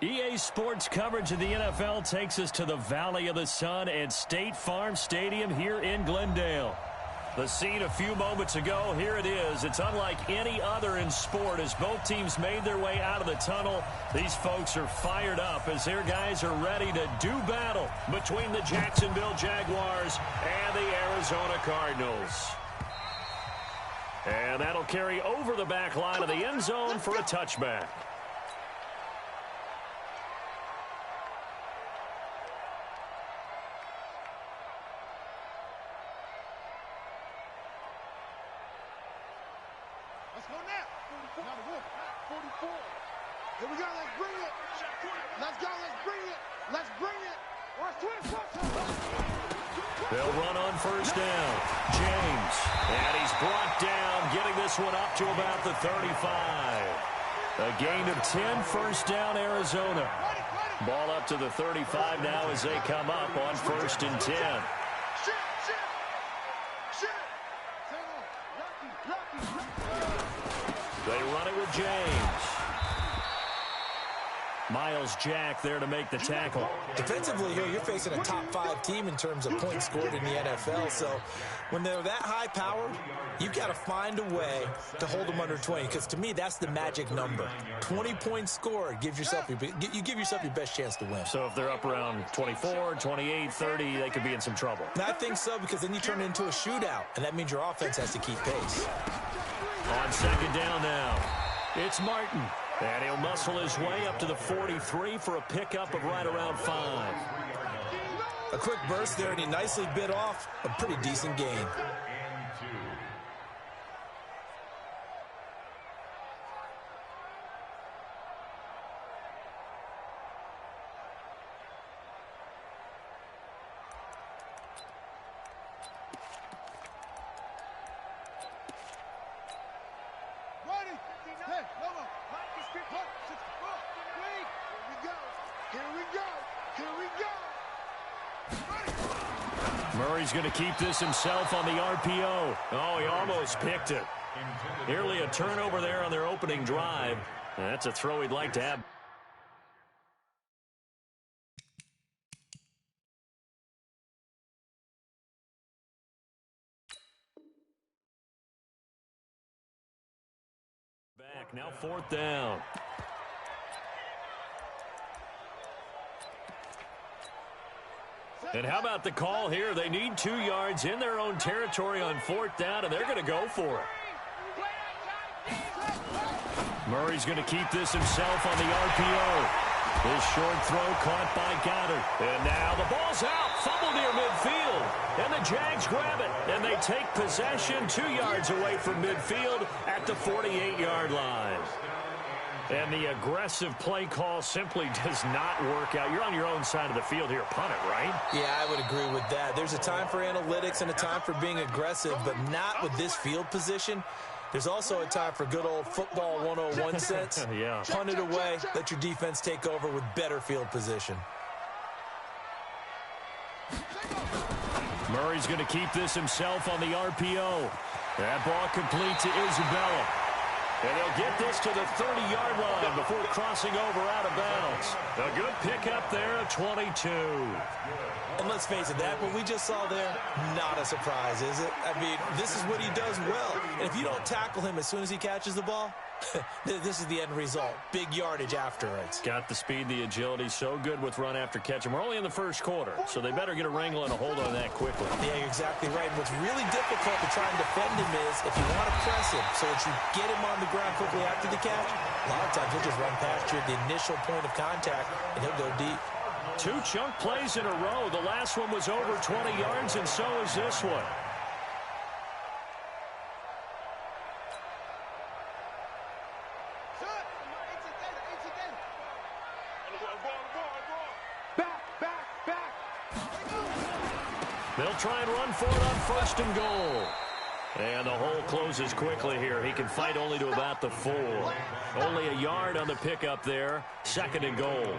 EA Sports coverage of the NFL takes us to the Valley of the Sun at State Farm Stadium here in Glendale. The scene a few moments ago, here it is. It's unlike any other in sport as both teams made their way out of the tunnel. These folks are fired up as their guys are ready to do battle between the Jacksonville Jaguars and the Arizona Cardinals. And that'll carry over the back line of the end zone for a touchback. Let's go now. 44. Here we go. Let's bring it. Let's go. Let's bring it. Let's bring it. They'll run on first down. James. And he's brought down, getting this one up to about the 35. A gain of 10, first down, Arizona. Ball up to the 35 now as they come up on first and 10. They run it with James. Miles Jack there to make the tackle. Defensively here, you're facing a top 5 team in terms of points scored in the NFL. So when they're that high powered, you've got to find a way to hold them under 20. Because to me, that's the magic number. 20 points scored gives yourself you give yourself your best chance to win. So if they're up around 24, 28, 30, they could be in some trouble. And I think so, because then you turn it into a shootout, and that means your offense has to keep pace. On second down now, it's Martin. And he'll muscle his way up to the 43 for a pickup of right around 5. A quick burst there, and he nicely bit off a pretty decent gain. Murray's going to keep this himself on the RPO. Oh, he almost picked it. Nearly a turnover there on their opening drive. That's a throw he'd like to have. Back, now fourth down. And how about the call here? They need 2 yards in their own territory on fourth down, and they're going to go for it. Murray's going to keep this himself on the RPO. His short throw caught by Goddard. And now the ball's out. Fumble near midfield. And the Jags grab it. And they take possession 2 yards away from midfield at the 48-yard line. And the aggressive play call simply does not work out. You're on your own side of the field here. Punt it, right? Yeah, I would agree with that. There's a time for analytics and a time for being aggressive, but not with this field position. There's also a time for good old football 101 sense. Yeah. Punt it away. Let your defense take over with better field position. Murray's going to keep this himself on the RPO. That ball complete to Isabella. And they'll get this to the 30-yard line before crossing over out of bounds. A good pickup there at 22. And let's face it, that what we just saw there, not a surprise, is it? I mean, this is what he does well. And if you don't tackle him as soon as he catches the ball, this is the end result. Big yardage afterwards. Got the speed, the agility, so good with run after catch. And we're only in the first quarter, so they better get a wrangle and a hold on that quickly. Yeah, you're exactly right. And what's really difficult to try and defend him is if you want to press him so that you get him on the ground quickly after the catch, a lot of times he'll just run past you at the initial point of contact, and he'll go deep. 2 chunk plays in a row. The last one was over 20 yards, and so is this one. They'll try and run for it on first and goal. And the hole closes quickly here. He can fight only to about the 4. Only a yard on the pickup there. Second and goal.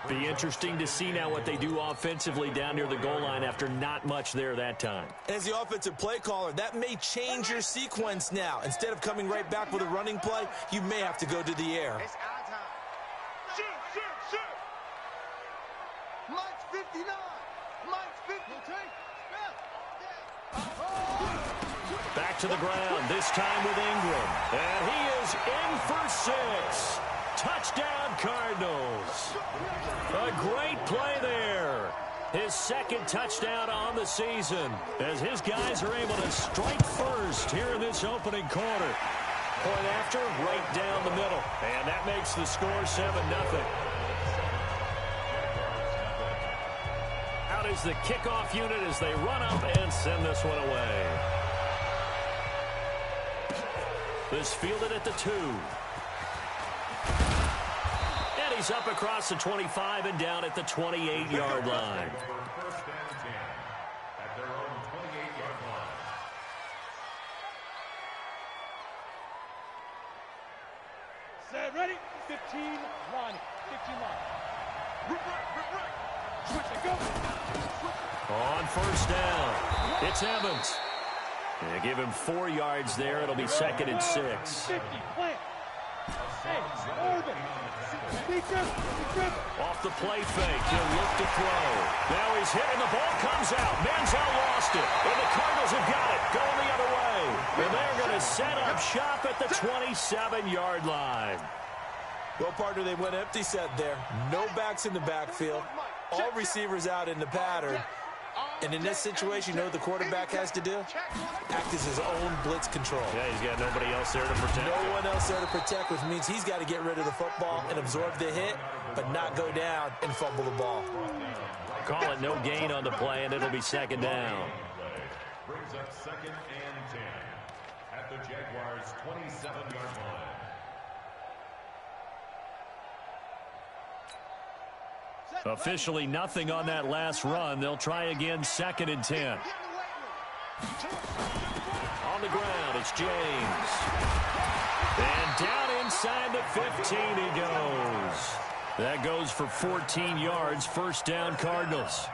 Be interesting to see now what they do offensively down near the goal line after not much there that time. As the offensive play caller, that may change your sequence now. Instead of coming right back with a running play, you may have to go to the air. It's our time. Mike's 59. Mike's 50. Back to the ground, this time with Ingram. And he is in for 6. Touchdown, Cardinals. A great play there. His second touchdown on the season as his guys are able to strike first here in this opening quarter. Point after, right down the middle. And that makes the score 7-0. Out is the kickoff unit as they run up and send this one away. This fielded at the 2. And he's up across the 25 and down at the 28-yard line. Set, ready? 15 line. 15 line. Switch it, go. On first down, it's Evans. They give him 4 yards there. It'll be 2nd and 6. 50, plant. Hey, Urban. Off the play fake, he'll look to throw. Now he's hit and the ball comes out. Manziel lost it, and the Cardinals have got it going the other way. And they're going to set up shop at the 27-yard line. Well, partner, they went empty set there. No backs in the backfield. All receivers out in the pattern. And in this situation, you know what the quarterback has to do? Act as his own blitz control. Yeah, he's got nobody else there to protect. No one else there to protect, which means he's got to get rid of the football and absorb the hit, but not go down and fumble the ball. Call it no gain on the play, and it'll be 2nd down. Brings up 2nd and 10 at the Jaguars' 27-yard line. Officially nothing on that last run. They'll try again, 2nd and 10. On the ground, it's James. And down inside the 15 he goes. That goes for 14 yards, 1st down Cardinals.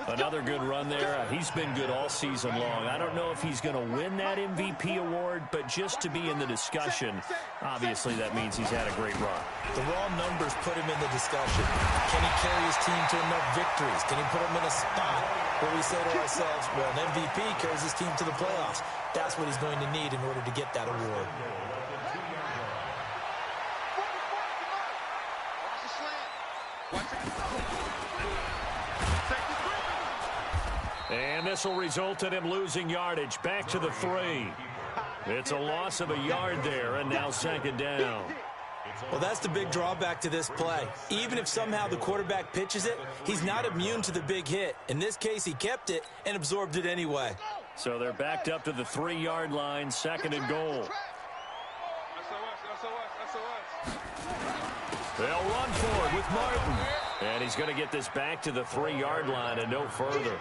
Another good run there. He's been good all season long. I don't know if he's going to win that MVP award, but just to be in the discussion, obviously that means he's had a great run. The raw numbers put him in the discussion. Can he carry his team to enough victories? Can he put him in a spot where we say to ourselves, well, an MVP carries his team to the playoffs. That's what he's going to need in order to get that award. And this will result in him losing yardage. Back to the 3. It's a loss of a yard there, and now 2nd down. Well, that's the big drawback to this play. Even if somehow the quarterback pitches it, he's not immune to the big hit. In this case, he kept it and absorbed it anyway. So they're backed up to the 3-yard line, 2nd and goal. They'll run for it with Martin. And he's going to get this back to the 3-yard line and no further.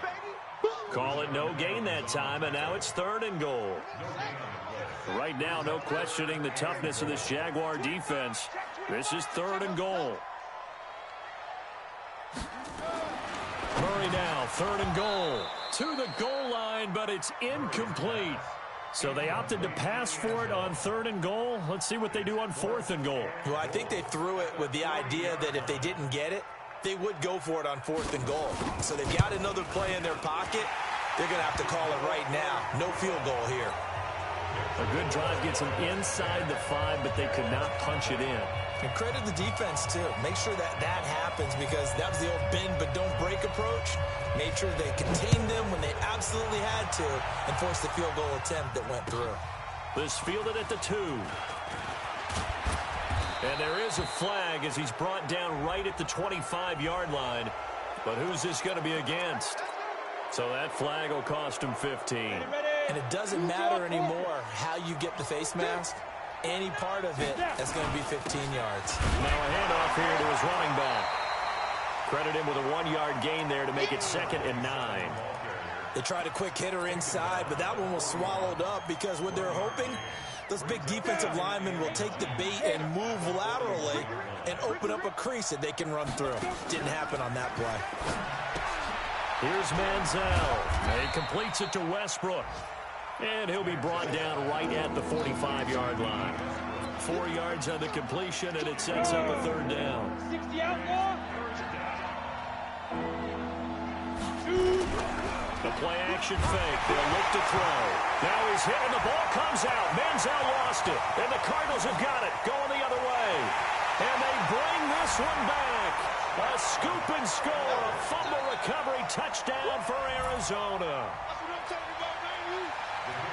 Call it no gain that time, and now it's 3rd and goal. Right now, no questioning the toughness of this Jaguar defense. This is 3rd and goal. Murray now, 3rd and goal. To the goal line, but it's incomplete. So they opted to pass for it on 3rd and goal. Let's see what they do on 4th and goal. Well, I think they threw it with the idea that if they didn't get it, they would go for it on 4th and goal. So they've got another play in their pocket. They're going to have to call it right now. No field goal here. A good drive gets them inside the 5, but they could not punch it in. And credit the defense, too. Make sure that that happens because that was the old bend but don't break approach. Made sure they contained them when they absolutely had to and forced the field goal attempt that went through. This fielded at the 2. And there is a flag as he's brought down right at the 25-yard line. But who's this going to be against? So that flag will cost him 15. And it doesn't matter anymore how you get the face mask. Any part of it, that's going to be 15 yards. Now a handoff here to his running back. Credit him with a 1-yard gain there to make it 2nd and 9. They tried a quick hitter inside, but that one was swallowed up because what they're hoping, those big defensive linemen will take the bait and move laterally and open up a crease that they can run through. Didn't happen on that play. Here's Manziel. He completes it to Westbrook. And he'll be brought down right at the 45-yard line. 4 yards on the completion, and it sets up a third down. 60 outlaw. The play action fake. They'll look to throw. Now he's hit, and the ball comes out. Manziel lost it, and the Cardinals have got it. Going the other way. And they bring this one back. A scoop and score. A fumble recovery touchdown for Arizona.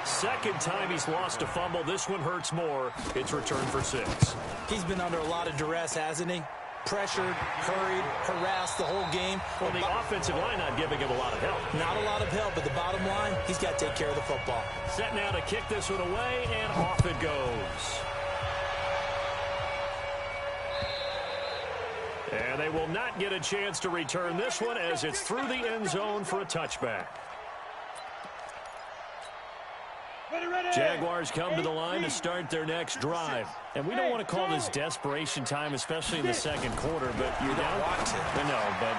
Second time he's lost a fumble. This one hurts more. It's returned for 6. He's been under a lot of duress, hasn't he? Pressured, hurried, harassed the whole game. Well, the offensive line not giving him a lot of help. Not a lot of help, but the bottom line, he's got to take care of the football. Set now to kick this one away, and off it goes. And they will not get a chance to return this one as it's through the end zone for a touchback. Jaguars come to the line to start their next drive. And we don't want to call this desperation time, especially in the second quarter, but you're down. No, but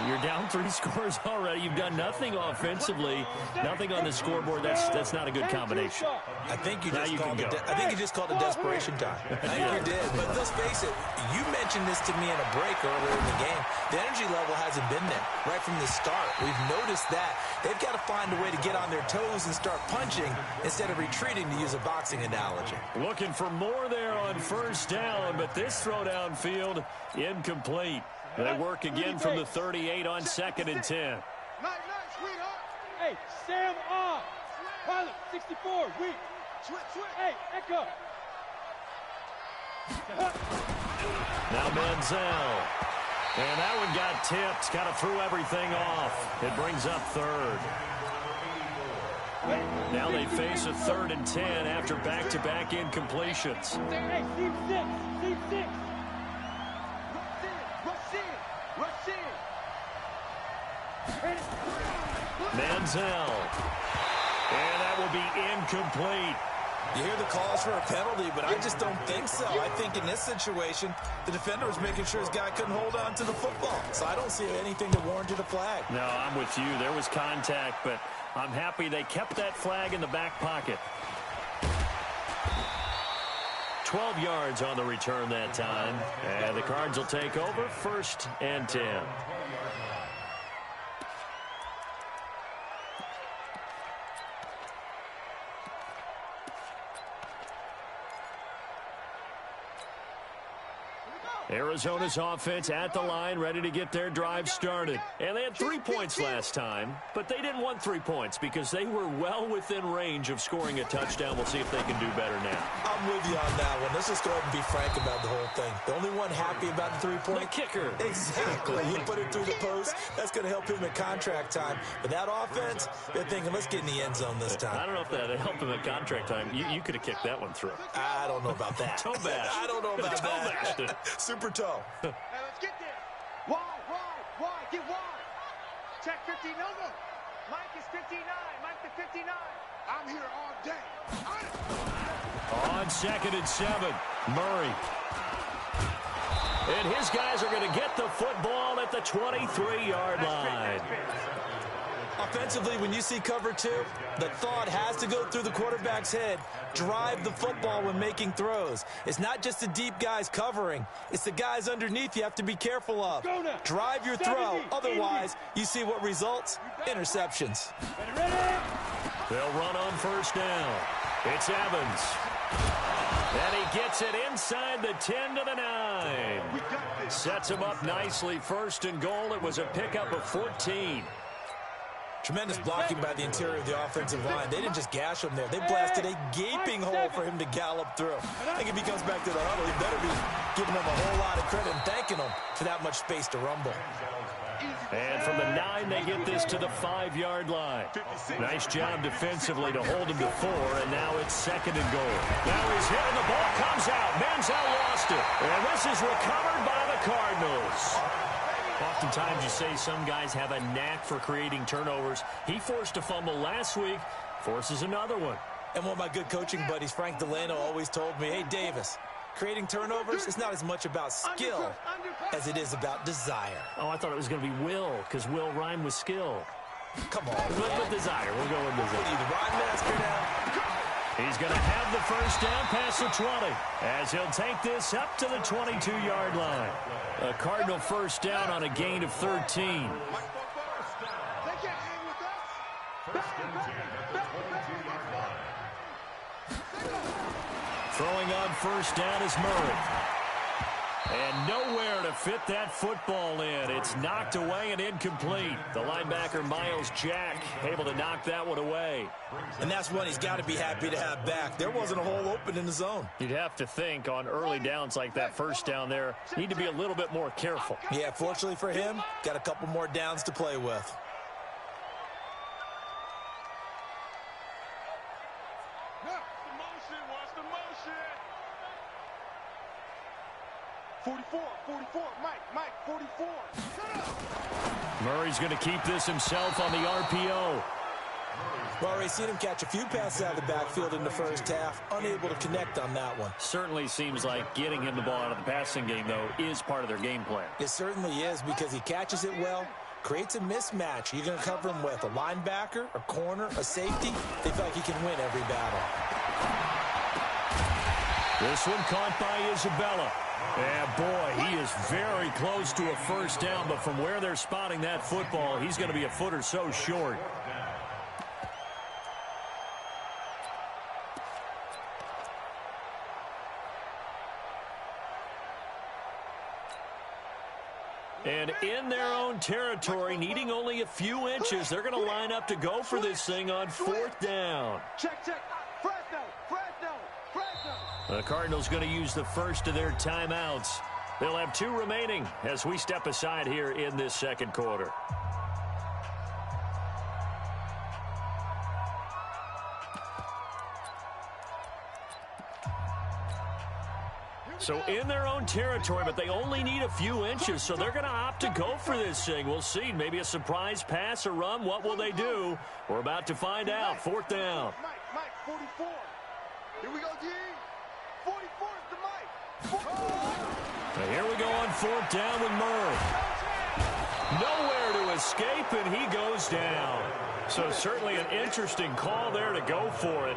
you're down 3 scores already. You've done nothing offensively, nothing on the scoreboard. That's not a good combination. I think you just called it desperation time. I think you did. But let's face it, you mentioned this to me in a break earlier in the game. The energy level hasn't been there right from the start. We've noticed that. They've got to find a way to get on their toes and start punching instead of retreating, to use a boxing analogy. Looking for more there on first down, but this throw downfield incomplete. They work again from the 38 on 2nd and 10. Hey, Sam off. Pilot 64, weak. Hey, Echo. Now Manziel. And that one got tipped. Kind of threw everything off. It brings up 3rd. Now they face a 3rd and 10 after back-to-back incompletions. Hey, team 6. Rush in. Manziel. And that will be incomplete. You hear the calls for a penalty, but I just don't think so. I think in this situation, the defender was making sure his guy couldn't hold on to the football. So I don't see anything that warranted a flag. No, I'm with you. There was contact, but I'm happy they kept that flag in the back pocket. 12 yards on the return that time. And the Cards will take over 1st and 10. Arizona's offense at the line, ready to get their drive started. And they had 3 points last time, but they didn't want 3 points because they were well within range of scoring a touchdown. We'll see if they can do better now. I'm with you on that one. Let's just go ahead and be frank about the whole thing. The only one happy about the 3-point? The kicker. Exactly. He put it through the post. That's going to help him at contract time. But that offense, they're thinking, let's get in the end zone this time. I don't know if that helped him at contract time. You could have kicked that one through. I don't know about that. Toe bash. I don't know about that. Toe bashed it. Super toe. Now let's get there. Wide, get wide. Check 15 over. Mike is 59. Mike the 59. I'm here all day. On 2nd and 7, Murray. And his guys are going to get the football at the 23-yard line. Offensively, when you see cover 2, the thought has to go through the quarterback's head. Drive the football when making throws. It's not just the deep guys covering. It's the guys underneath you have to be careful of. Drive your throw. Otherwise, you see what results? Interceptions. They'll run on first down. It's Evans. And he gets it inside the 10 to the 9. Sets him up nicely. 1st and goal. It was a pickup of 14. Tremendous blocking by the interior of the offensive line. They didn't just gash him there. They blasted a gaping hole for him to gallop through. I think if he comes back to the huddle, he better be giving them a whole lot of credit and thanking them for that much space to rumble. And from the 9, they get this to the 5-yard line. Nice job defensively to hold him to 4, and now it's 2nd and goal. Now he's hit, and the ball comes out. Manziel lost it. And this is recovered by the Cardinals. Oftentimes you say some guys have a knack for creating turnovers. He forced a fumble last week, forces another one. And one of my good coaching buddies, Frank Delano, always told me, hey, Davis, creating turnovers is not as much about skill as it is about desire. Oh, I thought it was going to be will, because will rhyme with skill. Come on. With desire. We'll go with desire. What are you, the rhyme master now? He's going to have the first down past the 20 as he'll take this up to the 22-yard line. A Cardinal first down on a gain of 13. They can't hang with us. Throwing on first down is Murray. And nowhere to fit that football in. It's knocked away and incomplete. The linebacker, Miles Jack, able to knock that one away. And that's one he's got to be happy to have back. There wasn't a hole open in the zone. You'd have to think on early downs like that first down there, need to be a little bit more careful. Yeah, fortunately for him, got a couple more downs to play with. Watch the motion. 44, Mike, 44. Murray's going to keep this himself on the RPO. Well, we've seen him catch a few passes out of the backfield in the first half, unable to connect on that one. Certainly seems like getting him the ball out of the passing game, though, is part of their game plan. It certainly is because he catches it well, creates a mismatch. You're going to cover him with a linebacker, a corner, a safety. They feel like he can win every battle. This one caught by Isabella. And boy, he is very close to a first down, but from where they're spotting that football, he's going to be a foot or so short. And in their own territory, needing only a few inches, they're going to line up to go for this thing on fourth down. Check. Fresno. The Cardinals going to use the first of their timeouts. They'll have 2 remaining as we step aside here in this second quarter. So in their own territory, but they only need a few inches, so they're going to opt to go for this thing. We'll see. Maybe a surprise pass or run. What will they do? We're about to find out. Fourth down. Mike, 44. Here we go, G. 44 is the Mike. Now here we go on fourth down with Murray. Nowhere to escape, and he goes down. So certainly an interesting call there to go for it.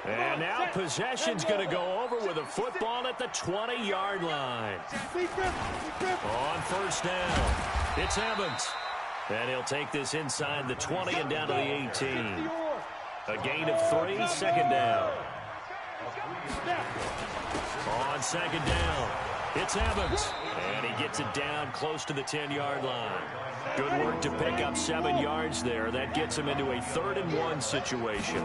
And now possession's going to go over with a football at the 20-yard line. On first down, it's Evans. And he'll take this inside the 20 and down to the 18. A gain of 3, second down. On second down, it's Evans. And he gets it down close to the 10-yard line. Good work to pick up 7 yards there. That gets him into a 3rd and 1 situation.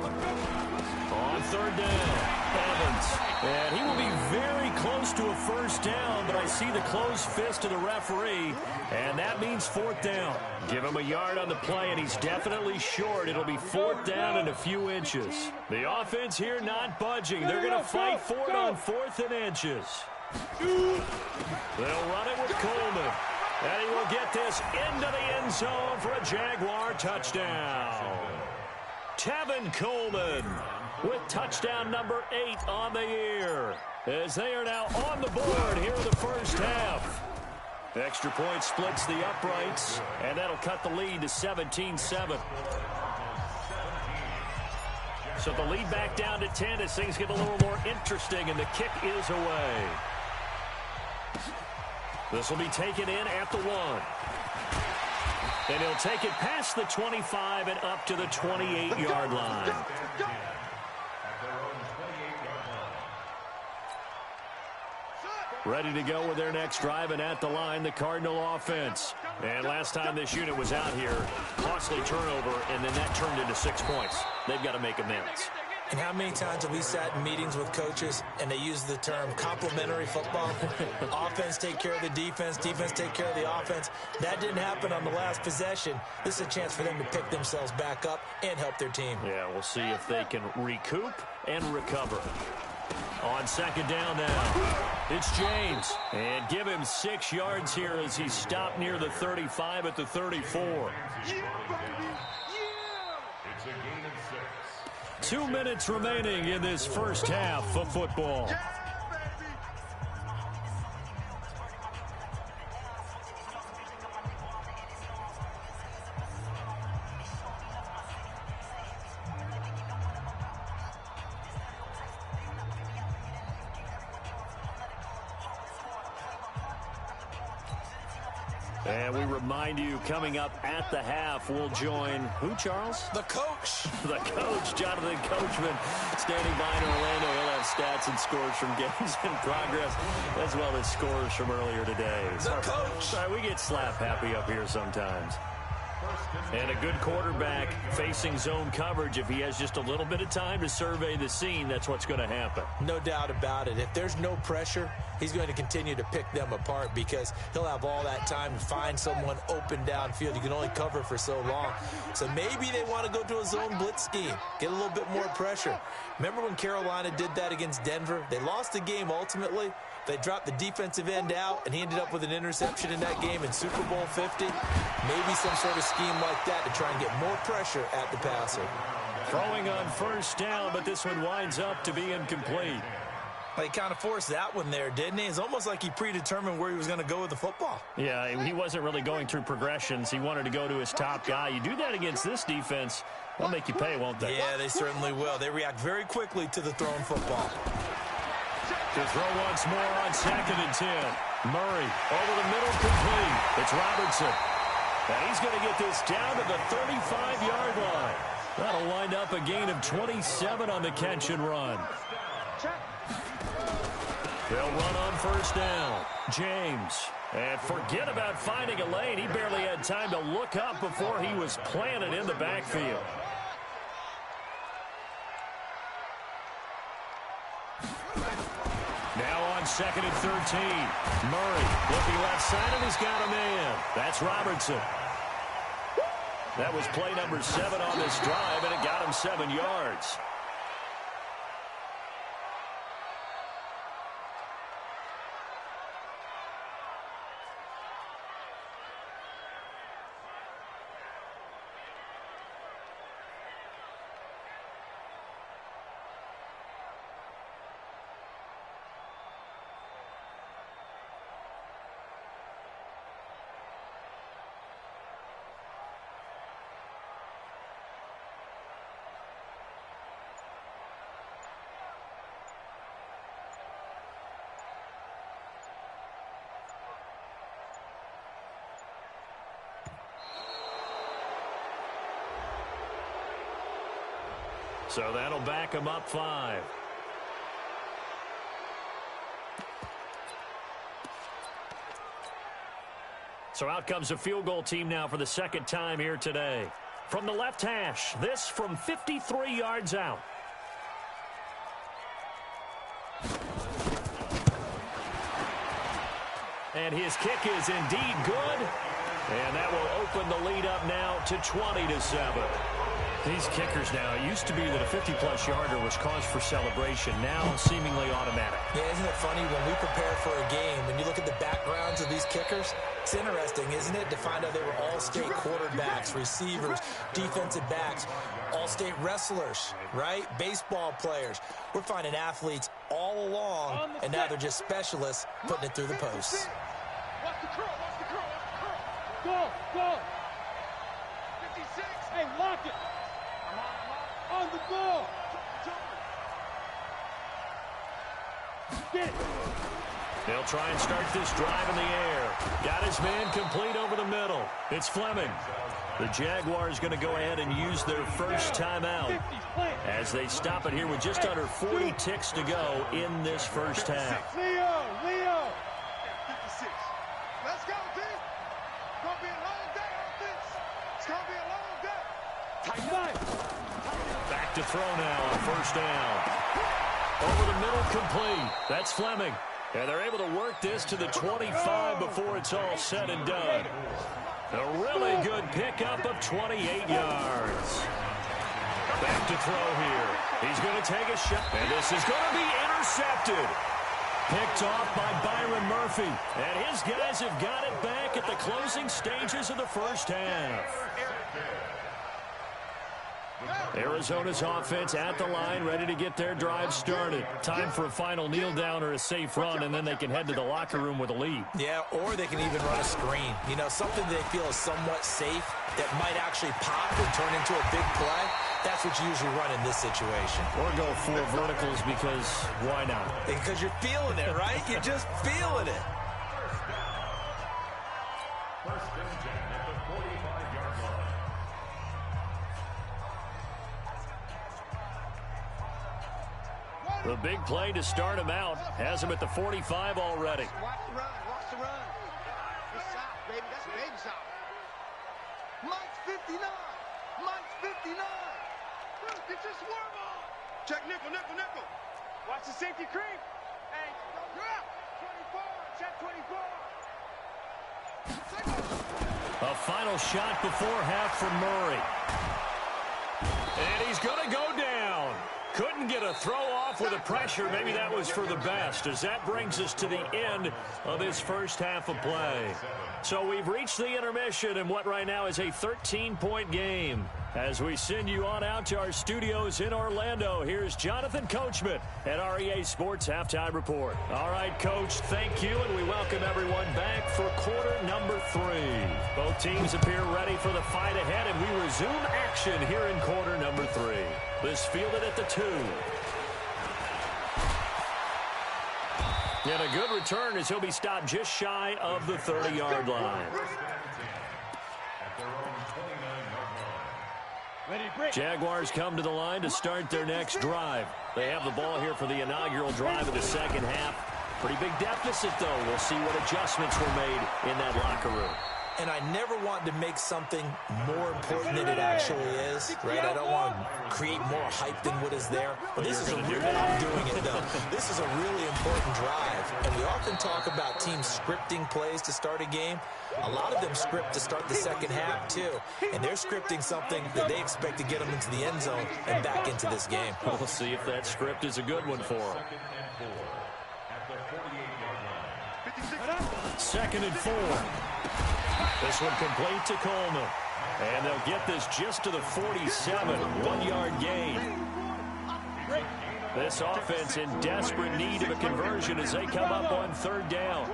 On third down, Evans. And he will be very close to a first down, but I see the closed fist of the referee, and that means fourth down. Give him a yard on the play, and he's definitely short. It'll be fourth down and a few inches. The offense here not budging. They're going to fight for it on 4th and inches. They'll run it with Coleman. And he will get this into the end zone for a Jaguar touchdown. Tevin Coleman with touchdown number 8 on the year, as they are now on the board here in the first half. The extra point splits the uprights, and that'll cut the lead to 17-7. So the lead back down to 10 as things get a little more interesting, and the kick is away. This will be taken in at the 1. And he'll take it past the 25 and up to the 28-yard line. Ready to go with their next drive, and at the line, the Cardinal offense. And last time this unit was out here, costly turnover, and then that turned into 6 points. They've got to make amends. And how many times have we sat in meetings with coaches and they use the term complementary football? Offense take care of the defense, defense take care of the offense. That didn't happen on the last possession. This is a chance for them to pick themselves back up and help their team. Yeah, we'll see if they can recoup and recover. On second down now, it's James. And give him 6 yards here as he's stopped near the 35 at the 34. 2 minutes remaining in this first half of football. And we remind you, coming up at the half, we'll join who, Charles? The coach. The coach, Jonathan Coachman, standing by in Orlando. He'll have stats and scores from games in progress, as well as scores from earlier today. The coach. Sorry, we get slap happy up here sometimes. And a good quarterback facing zone coverage, if he has just a little bit of time to survey the scene, that's what's going to happen. No doubt about it. If there's no pressure, he's going to continue to pick them apart because he'll have all that time to find someone open downfield. You can only cover for so long. So maybe they want to go to a zone blitz scheme, get a little bit more pressure. Remember when Carolina did that against Denver? They lost the game ultimately. They dropped the defensive end out, and he ended up with an interception in that game in Super Bowl 50. Maybe some sort of scheme like that to try and get more pressure at the passer. Throwing on first down, but this one winds up to be incomplete. He kind of forced that one there, didn't he? It's almost like he predetermined where he was going to go with the football. Yeah, he wasn't really going through progressions. He wanted to go to his top guy. You do that against this defense, they'll make you pay, won't they? Yeah, they certainly will. They react very quickly to the thrown football. To throw once more on 2nd and 10. Murray over the middle, complete. It's Robertson. And he's going to get this down to the 35-yard line. That'll wind up a gain of 27 on the catch and run. They'll run on first down. James. And forget about finding a lane. He barely had time to look up before he was planted in the backfield. Now on 2nd and 13. Murray looking left side, and he's got a man. That's Robertson. That was play number 7 on this drive, and it got him 7 yards. So that'll back him up 5. So out comes a field goal team now for the second time here today. From the left hash, this from 53 yards out. And his kick is indeed good. And that will open the lead up now to 20-7. These kickers now, it used to be that a 50-plus yarder was cause for celebration. Now seemingly automatic. Yeah, isn't it funny when we prepare for a game and you look at the backgrounds of these kickers? It's interesting, isn't it, to find out they were all-state quarterbacks, receivers, defensive backs, all-state wrestlers, right? Baseball players. We're finding athletes all along, and now they're just specialists putting it through the posts. Watch the curl, watch the curl, watch the curl. Go. 56. Hey, lock it. On the ball. Get it. They'll try and start this drive in the air. Got his man complete over the middle. It's Fleming. The Jaguars going to go ahead and use their first timeout as they stop it here with just under 40 ticks to go in this first half. Leo. 56. Let's go, D. It's going to be a long day on this. It's going to be a long day. Tight. Back to throw now on first down. Over the middle, complete. That's Fleming. And they're able to work this to the 25 before it's all said and done. A really good pickup of 28 yards. Back to throw here. He's going to take a shot. And this is going to be intercepted. Picked off by Byron Murphy. And his guys have got it back at the closing stages of the first half. Arizona's offense at the line, ready to get their drive started. Time for a final kneel down or a safe run, and then they can head to the locker room with a lead. Yeah, or they can even run a screen. You know, something they feel is somewhat safe that might actually pop and turn into a big play. That's what you usually run in this situation. Or go 4 verticals because why not? Because you're feeling it, right? You're just feeling it. First and 10 at the 45-yard line. The big play to start him out has him at the 45 already. Watch the run. Watch the run. It's south, baby. That's baby south. Mike's 59. Mike's 59. Get your swerve on. Check nickel, nickel, nickel. Watch the safety creep. Hey, yeah. 24. Check 24. A final shot before half from Murray. And he's going to go down. Couldn't get a throw off with the pressure. Maybe that was for the best, as that brings us to the end of this first half of play. So we've reached the intermission in what right now is a 13-point game. As we send you on out to our studios in Orlando, here's Jonathan Coachman at REA Sports Halftime Report. All right, Coach, thank you, and we welcome everyone back for quarter number 3. Both teams appear ready for the fight ahead, and we resume action here in quarter number 3. This fielded at the 2. And a good return as he'll be stopped just shy of the 30-yard line. Jaguars come to the line to start their next drive. They have the ball here for the inaugural drive of the second half. Pretty big deficit, though. We'll see what adjustments were made in that locker room. And I never want to make something more important than it actually is, right? I don't want to create more hype than what is there. But this is a really, I'm doing it, though. This is a really important drive. And we often talk about teams scripting plays to start a game. A lot of them script to start the second half, too. And they're scripting something that they expect to get them into the end zone and back into this game. We'll see if that script is a good one for them. Second and 4. This one complete to Coleman. And they'll get this just to the 47, 1-yard gain. This offense in desperate need of a conversion as they come up on third down.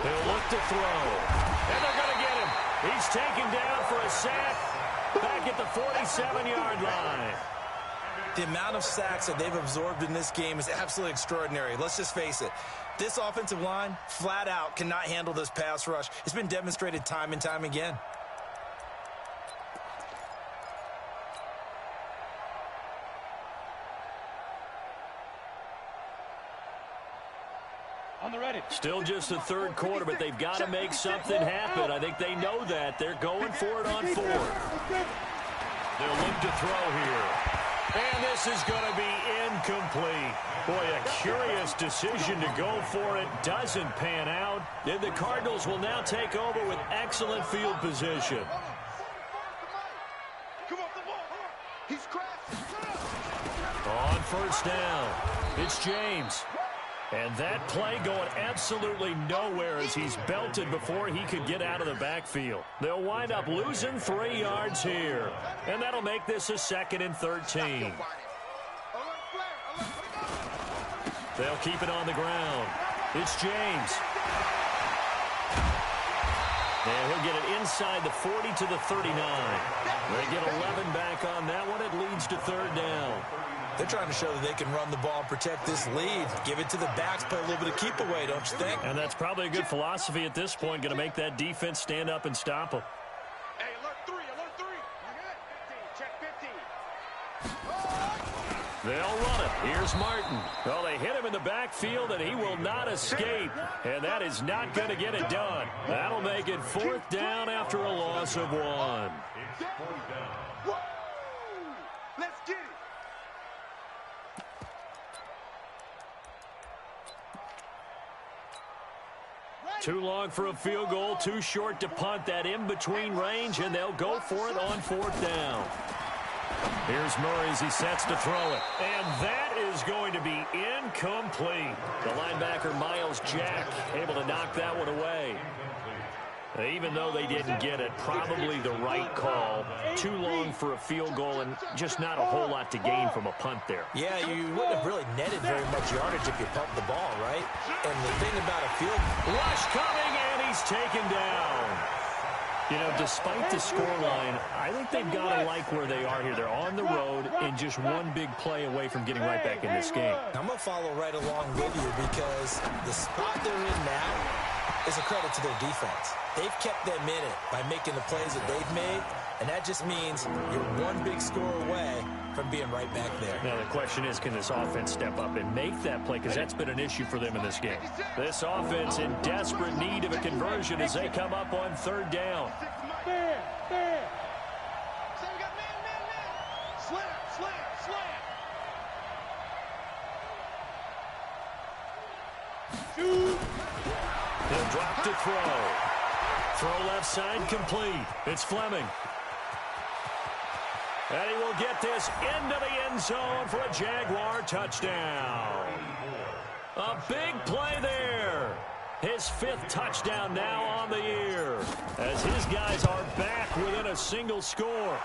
They'll look to throw. And they're going to get him. He's taken down for a sack back at the 47-yard line. The amount of sacks that they've absorbed in this game is absolutely extraordinary. Let's just face it. This offensive line, flat out, cannot handle this pass rush. It's been demonstrated time and time again. On the ready. Still just the third quarter, but they've got to make something happen. I think they know that. They're going for it on 4. They'll look to throw here. And this is going to be incomplete. Boy, a curious decision to go for it. Doesn't pan out. And the Cardinals will now take over with excellent field position. Come on, come on. He's crashing. On first down, it's James. And that play going absolutely nowhere as he's belted before he could get out of the backfield. They'll wind up losing 3 yards here. And that'll make this a 2nd and 13. They'll keep it on the ground. It's James. And he'll get it inside the 40 to the 39. They get 11 back on that one. It leads to third down. They're trying to show that they can run the ball and protect this lead. Give it to the backs, play a little bit of keep away, don't you think? And that's probably a good philosophy at this point. Going to make that defense stand up and stop them. Hey, alert 3, alert 3. Check 15. They'll run it. Here's Martin. Well, they hit him in the backfield, and he will not escape. And that is not going to get it done. That'll make it 4th down after a loss of 1. Let's get it. Too long for a field goal, too short to punt. That in-between range, and they'll go for it on 4th down. Here's Murray as he sets to throw it. And that is going to be incomplete. The linebacker, Miles Jack, able to knock that one away. Even though they didn't get it, probably the right call. Too long for a field goal and just not a whole lot to gain from a punt there. Yeah, you wouldn't have really netted very much yardage if you pumped the ball, right? And the thing about a field... Rush coming, and he's taken down. You know, despite the scoreline, I think they've got to like where they are here. They're on the road and just one big play away from getting right back in this game. I'm going to follow right along with you because the spot they're in now, is a credit to their defense. They've kept them in it by making the plays that they've made, and that just means you're one big score away from being right back there. Now, the question is, can this offense step up and make that play? Because that's been an issue for them in this game. This offense in desperate need of a conversion as they come up on third down. Man. So we got man. Slam. He'll drop to throw. Throw left side complete. It's Fleming. And he will get this into the end zone for a Jaguar touchdown. A big play there. His 5th touchdown now on the year, as his guys are back within a single score.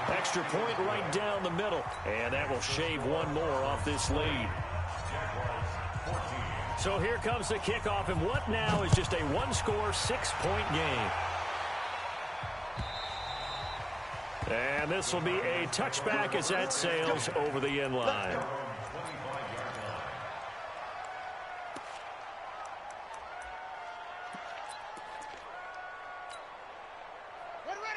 Extra point right down the middle, and that will shave one more off this lead. So here comes the kickoff, and what now is just a one-score, 6-point game. And this will be a touchback as that sails over the end line.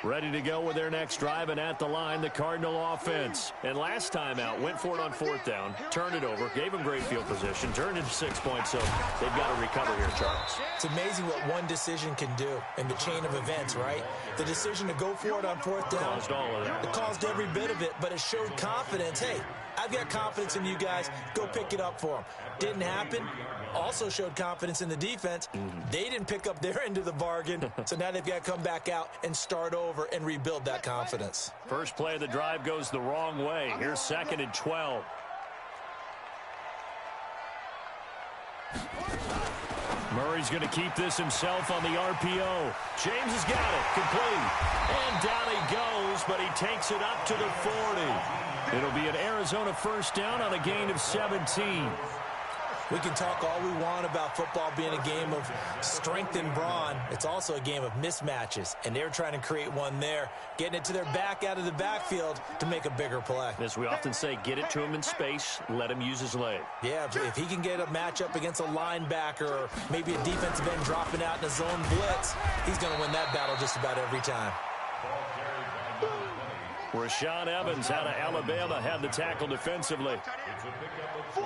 Ready to go with their next drive, and at the line, the Cardinal offense. And last time out, went for it on 4th down, turned it over, gave them great field position, turned into 6 points, so they've got to recover here, Charles. It's amazing what one decision can do in the chain of events, right? The decision to go for it on 4th down. Caused all of that. It caused every bit of it, but it showed confidence. Hey, I've got confidence in you guys. Go pick it up for them. Didn't happen. Also showed confidence in the defense. They didn't pick up their end of the bargain, so now they've got to come back out and start over and rebuild that confidence. First play of the drive goes the wrong way. Here's 2nd and 12. Murray's going to keep this himself on the RPO. James has got it. Complete. And down he goes, but he takes it up to the 40. It'll be an Arizona 1st down on a gain of 17. We can talk all we want about football being a game of strength and brawn. It's also a game of mismatches, and they're trying to create one there, getting it to their back out of the backfield to make a bigger play. As we often say, get it to him in space, let him use his leg. Yeah, if he can get a matchup against a linebacker or maybe a defensive end dropping out in a zone blitz, he's going to win that battle just about every time. Rashaan Evans out of Alabama had the tackle defensively. It's a pickup of 3.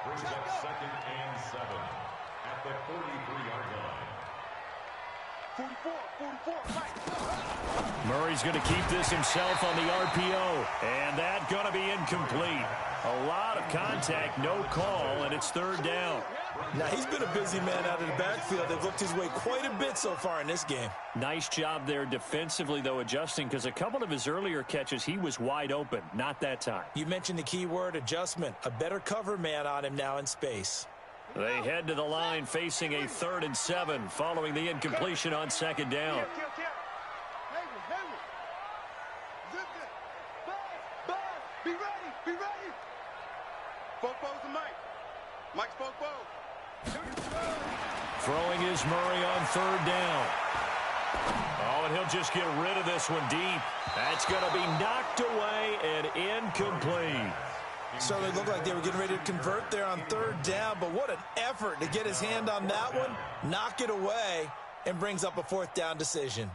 Brings up 2nd and 7 at the 43-yard line. Murray's going to keep this himself on the RPO, and that's going to be incomplete. A lot of contact, no call, and it's 3rd down. Now, he's been a busy man out of the backfield. They've looked his way quite a bit so far in this game. Nice job there defensively, though, adjusting, because a couple of his earlier catches, he was wide open. Not that time. You mentioned the key word, adjustment. A better cover man on him now in space. They head to the line facing a 3rd and 7 following the incompletion on 2nd down. Be ready. Football's the Mike. Mike's football. Throwing is Murray on 3rd down. Oh, and he'll just get rid of this one deep. That's going to be knocked away and incomplete. Certainly looked like they were getting ready to convert there on 3rd down, but what an effort to get his hand on that one, knock it away, and brings up a 4th down decision.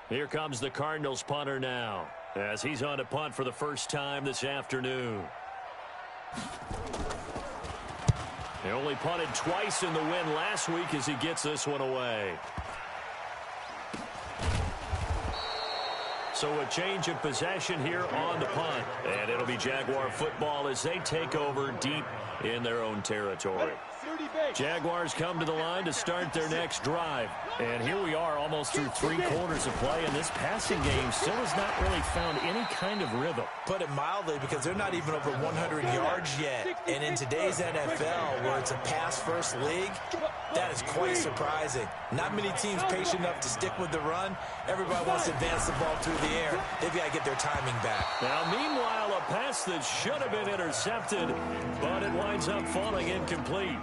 Here comes the Cardinals punter now, as he's on to punt for the first time this afternoon. He only punted twice in the win last week as he gets this one away. So a change of possession here on the punt. And it'll be Jaguar football as they take over deep in their own territory. Jaguars come to the line to start their next drive. And here we are almost through 3 quarters of play, and this passing game still has not really found any kind of rhythm. Put it mildly, because they're not even over 100 yards yet. And in today's NFL, where it's a pass-first league, that is quite surprising. Not many teams patient enough to stick with the run. Everybody wants to advance the ball through the air. They've got to get their timing back. Now, meanwhile, a pass that should have been intercepted, but it winds up falling incomplete.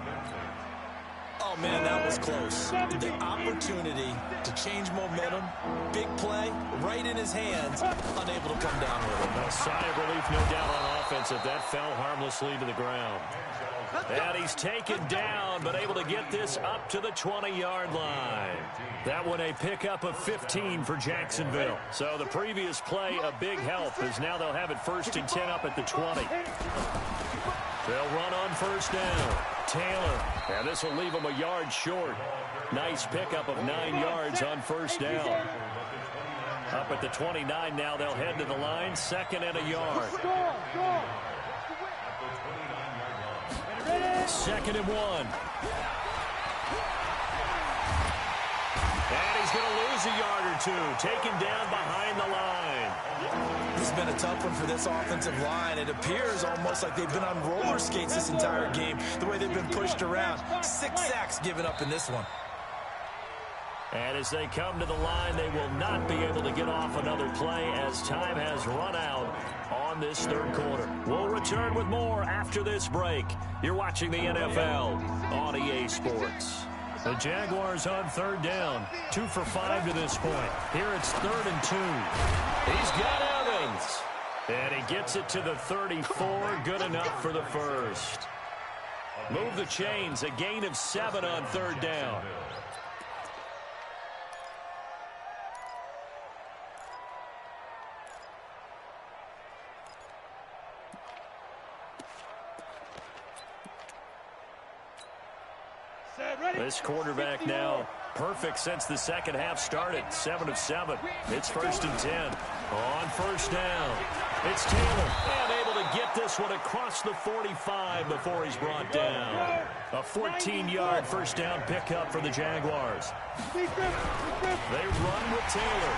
Oh, man, that was close. The opportunity to change momentum, big play, right in his hands, unable to come down with it. A sigh of relief, no doubt, on offense if that fell harmlessly to the ground. And he's taken down, but able to get this up to the 20-yard line. That one a pickup of 15 for Jacksonville. So the previous play a big help, as now they'll have it 1st and 10 up at the 20. They'll run on 1st down. Taylor, and this will leave them a yard short. Nice pickup of 9 yards on 1st down. Up at the 29 now, they'll head to the line, 2nd and a yard. 2nd and 1. And he's going to lose a yard or two, taken down behind the line. This has been a tough one for this offensive line. It appears almost like they've been on roller skates this entire game, the way they've been pushed around. 6 sacks given up in this one. And as they come to the line, they will not be able to get off another play as time has run out on this 3rd quarter. We'll return with more after this break. You're watching the NFL on EA Sports. The Jaguars on 3rd down. 2 for 5 to this point. Here it's 3rd and 2. He's got Evans. And he gets it to the 34. Good enough for the 1st. Move the chains. A gain of 7 on 3rd down. This quarterback now perfect since the 2nd half started. 7 of 7. It's 1st and 10. On 1st down, it's Taylor. And able to get this one across the 45 before he's brought down. A 14-yard 1st down pickup for the Jaguars. They run with Taylor.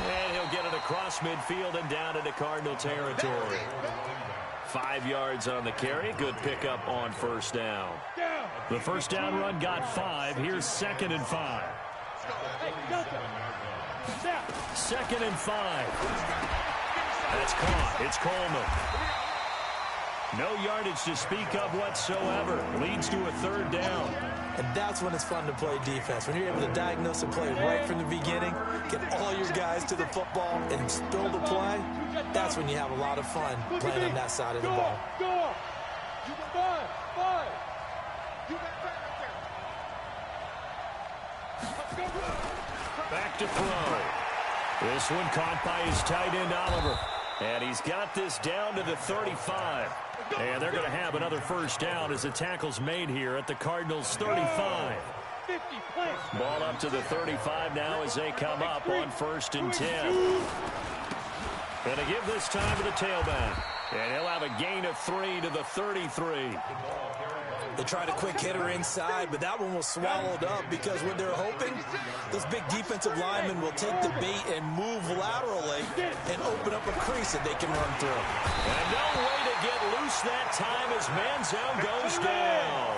And he'll get it across midfield and down into Cardinal territory. 5 yards on the carry. Good pickup on 1st down. The 1st down run got 5. Here's 2nd and 5. 2nd and 5. That's caught. It's Coleman. No yardage to speak of whatsoever. Leads to a 3rd down. And that's when it's fun to play defense. When you're able to diagnose a play right from the beginning, get all your guys to the football and spill the play, that's when you have a lot of fun playing on that side of the ball. Back to throw. This one caught by his tight end, Oliver. And he's got this down to the 35. And they're going to have another 1st down as the tackle's made here at the Cardinals' 35. Ball up to the 35 now as they come up on 1st and 10. Going to give this time to the tailback. And he'll have a gain of 3 to the 33. They tried a quick hitter inside, but that one was swallowed up because what they're hoping, those big defensive linemen will take the bait and move laterally and open up a crease that they can run through. And no way to get loose that time as Manziel goes down.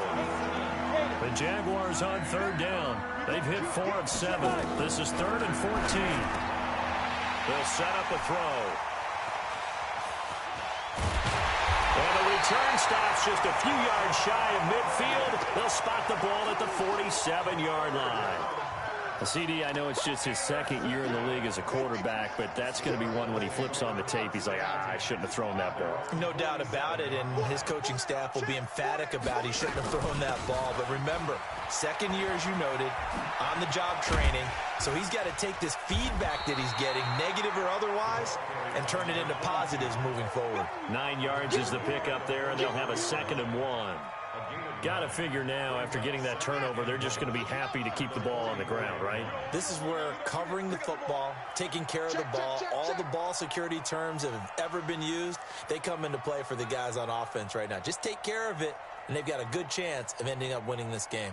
The Jaguars on 3rd down. They've hit 4 of 7. This is 3rd and 14. They'll set up a throw. And the return stops just a few yards shy of midfield. They'll spot the ball at the 47-yard line. CD, I know it's just his 2nd year in the league as a quarterback, but that's going to be one when he flips on the tape. He's like, I shouldn't have thrown that ball. No doubt about it, and his coaching staff will be emphatic about he shouldn't have thrown that ball. But remember, 2nd year, as you noted, on-the-job training. So he's got to take this feedback that he's getting, negative or otherwise, and turn it into positives moving forward. 9 yards is the pickup there, and they'll have a 2nd and 1. Got to figure now, after getting that turnover, they're just going to be happy to keep the ball on the ground, right? This is where covering the football, taking care of the ball, all the ball security terms that have ever been used, they come into play for the guys on offense right now. Just take care of it, and they've got a good chance of ending up winning this game.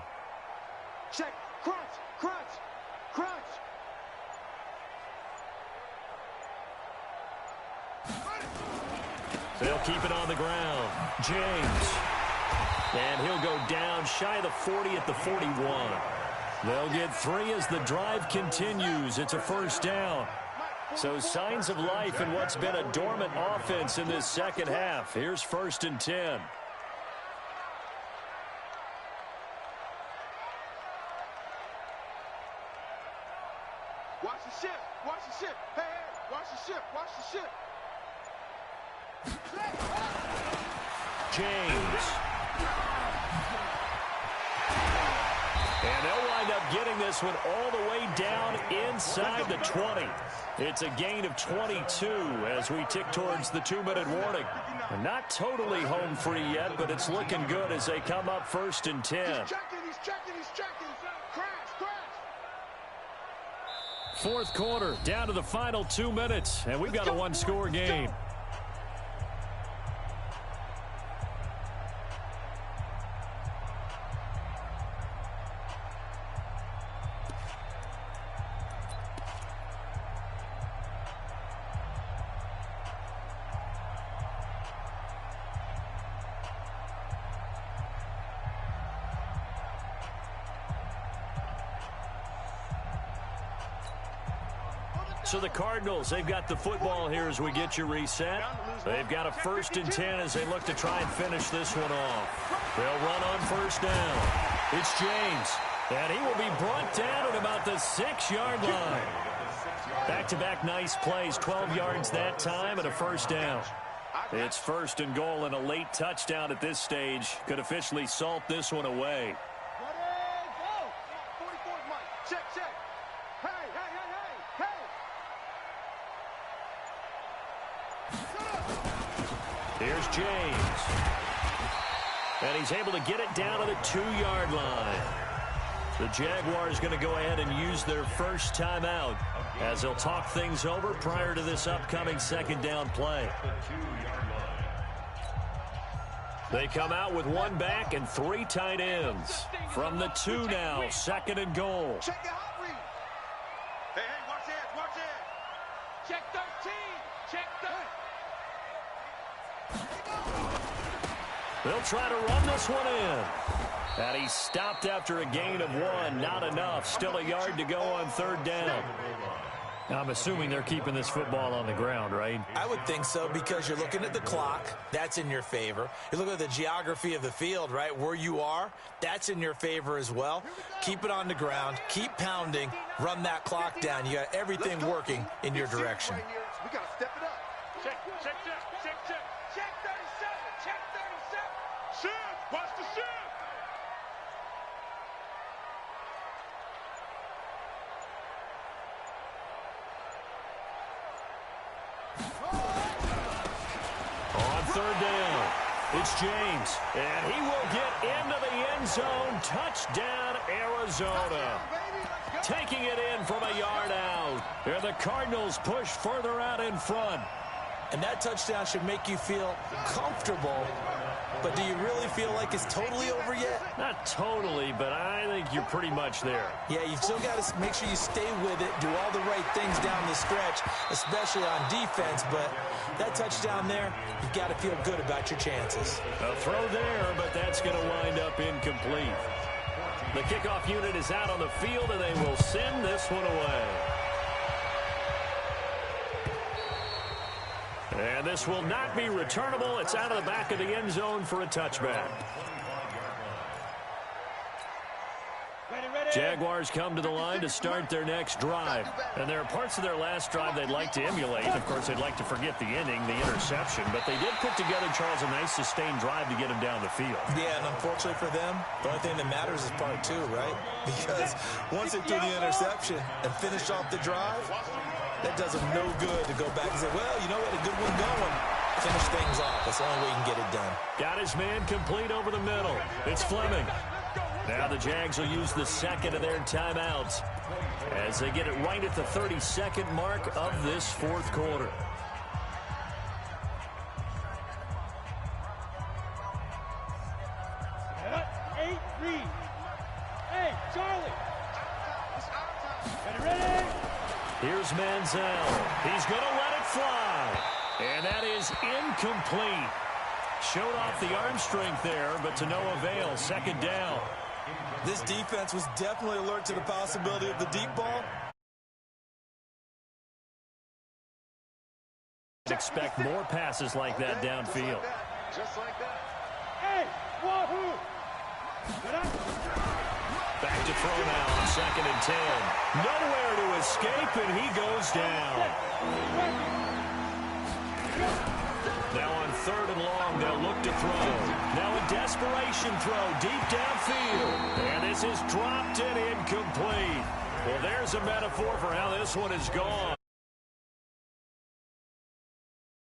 Check. Crunch. Crunch. Crunch. They'll keep it on the ground. James. And he'll go down shy of the 40 at the 41. They'll get 3 as the drive continues. It's a 1st down. So signs of life in what's been a dormant offense in this 2nd half. Here's 1st and 10. Watch the ship. Watch the ship. Hey, watch the ship. Watch the ship. James. And they'll wind up getting this one all the way down inside the 20. It's a gain of 22 as we tick towards the 2-minute warning. We're not totally home free yet, but it's looking good as they come up 1st and 10. He's checking. Crash. 4th quarter, down to the final 2 minutes, and we've got a one-score game. So the Cardinals, they've got the football here as we get you reset. They've got a 1st and 10 as they look to try and finish this one off. They'll run on 1st down. It's James, and he will be brought down at about the 6-yard line. Back-to-back nice plays, 12 yards that time and a 1st down. It's 1st and goal, and a late touchdown at this stage could officially salt this one away. Check. Hey. Here's James. And he's able to get it down to the 2-yard line. The Jaguars going to go ahead and use their first timeout as they'll talk things over prior to this upcoming 2nd down play. They come out with 1 back and 3 tight ends. From the 2 now, 2nd and goal. Check the hot read. Hey, watch it. Check 13. They'll try to run this one in. And he's stopped after a gain of 1. Not enough. Still a yard to go on 3rd down. I'm assuming they're keeping this football on the ground, right? I would think so because you're looking at the clock. That's in your favor. You look at the geography of the field, right? Where you are, that's in your favor as well. Keep it on the ground. Keep pounding. Run that clock down. You got everything working in your direction. We got to step it up. Check 37. Shift. Watch the shift. On 3rd down, it's James, and he will get into the end zone. Touchdown, Arizona. Taking it in from a yard out. And the Cardinals push further out in front. And that touchdown should make you feel comfortable. But do you really feel like it's totally over yet? Not totally, but I think you're pretty much there. Yeah, you've still got to make sure you stay with it, do all the right things down the stretch, especially on defense. But that touchdown there, you've got to feel good about your chances. A throw there, but that's going to wind up incomplete. The kickoff unit is out on the field, and they will send this one away. And this will not be returnable. It's out of the back of the end zone for a touchback. Jaguars come to the line to start their next drive. And there are parts of their last drive they'd like to emulate. Of course, they'd like to forget the inning, the interception. But they did put together, Charles, a nice sustained drive to get him down the field. Yeah, and unfortunately for them, the only thing that matters is part 2, right? Because once they threw the interception and finished off the drive, that does them no good to go back and say, well, you know what, a good one going. Finish things off. That's the only way you can get it done. Got his man complete over the middle. It's Fleming. Now the Jags will use the 2nd of their timeouts as they get it right at the 32nd mark of this 4th quarter. Hey, Charlie. Ready? Here's Manziel. He's going to let it fly. And that is incomplete. Showed off the arm strength there, but to no avail. 2nd down. This defense was definitely alert to the possibility of the deep ball. Expect more passes like that downfield. Just like that. Hey, wahoo! Back to throw now on 2nd and 10. Nowhere to escape, and he goes down. Now on 3rd and long, they'll look to throw. Now a desperation throw deep downfield. And this is dropped and incomplete. Well, there's a metaphor for how this one is gone.